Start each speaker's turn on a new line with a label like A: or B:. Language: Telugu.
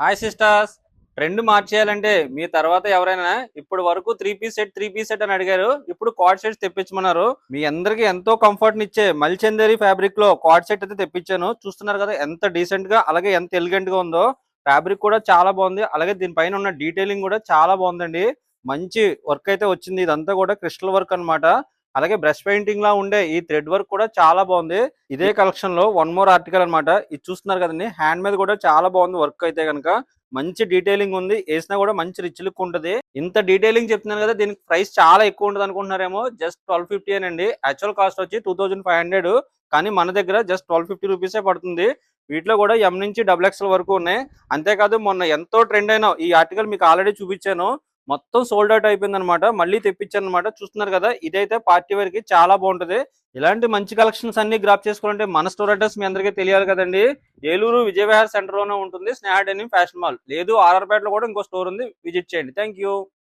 A: Hi sisters. ట్రెండ్ మార్చేయాలంటే మీ తర్వాత ఎవరైనా ఇప్పుడు వరకు త్రీ పీస్ సెట్ అని అడిగారు. ఇప్పుడు కార్డ్ సెట్స్ తెప్పించమన్నారు. మీ అందరికి ఎంతో కంఫర్ట్ నిచ్చే మల్చందేరి ఫ్యాబ్రిక్ లో కార్డ్ సెట్ అయితే తెప్పించాను. చూస్తున్నారు కదా ఎంత డీసెంట్ గా అలాగే ఎంత ఎలిగెంట్ గా ఉందో. ఫ్యాబ్రిక్ కూడా చాలా బాగుంది. అలాగే దీనిపైన ఉన్న డీటెయిలింగ్ కూడా చాలా బాగుందండి. మంచి వర్క్ అయితే వచ్చింది. ఇదంతా కూడా క్రిస్టల్ వర్క్ అన్నమాట. అలాగే బ్రష్ పెయింటింగ్ లా ఉండే ఈ థ్రెడ్ వర్క్ కూడా చాలా బాగుంది. ఇదే కలెక్షన్ లో వన్ మోర్ ఆర్టికల్ అన్నమాట. ఇది చూస్తున్నారు కదండి, హ్యాండ్ మీద కూడా చాలా బాగుంది వర్క్ అయితే కనుక. మంచి డీటెయిలింగ్ ఉంది, వేసినా కూడా మంచి రిచ్ లుక్ ఉంటుంది. ఇంత డీటెయిలింగ్ చెప్తున్నాను కదా, దీనికి ప్రైస్ చాలా ఎక్కువ ఉంటుంది అనుకుంటున్నారేమో. జస్ట్ 1250 అండి. యాక్చువల్ కాస్ట్ వచ్చి 2500, కానీ మన దగ్గర జస్ట్ 1250 రూపీసే పడుతుంది. వీటిలో కూడా ఎం నుంచి డబుల్ ఎక్స్ఎల్ వరకు ఉన్నాయి. అంతేకాదు మొన్న ఎంతో ట్రెండ్ అయిన ఈ ఆర్టికల్ మీకు ఆల్రెడీ చూపించాను. మొత్తం సోల్డ్ అవుట్ అయిపోయింది అనమాట. మళ్ళీ తెప్పించాను అనమాట. చూస్తున్నారు కదా, ఇదైతే పార్టీ వేర్ కి చాలా బాగుంటది. ఇలాంటి మంచి కలెక్షన్స్ అన్ని గ్రాప్ చేసుకోవాలంటే మన స్టోర్ అడ్రస్ మీ అందరికీ తెలియాలి కదండి. ఏలూరు విజయవిహార్ సెంటర్ లోనే ఉంటుంది స్నేహ డెనిమ్ ఫ్యాషన్ మాల్. లేదు ఆర్ఆర్పేటలో కూడా ఇంకో స్టోర్ ఉంది, విజిట్ చేయండి. Thank you.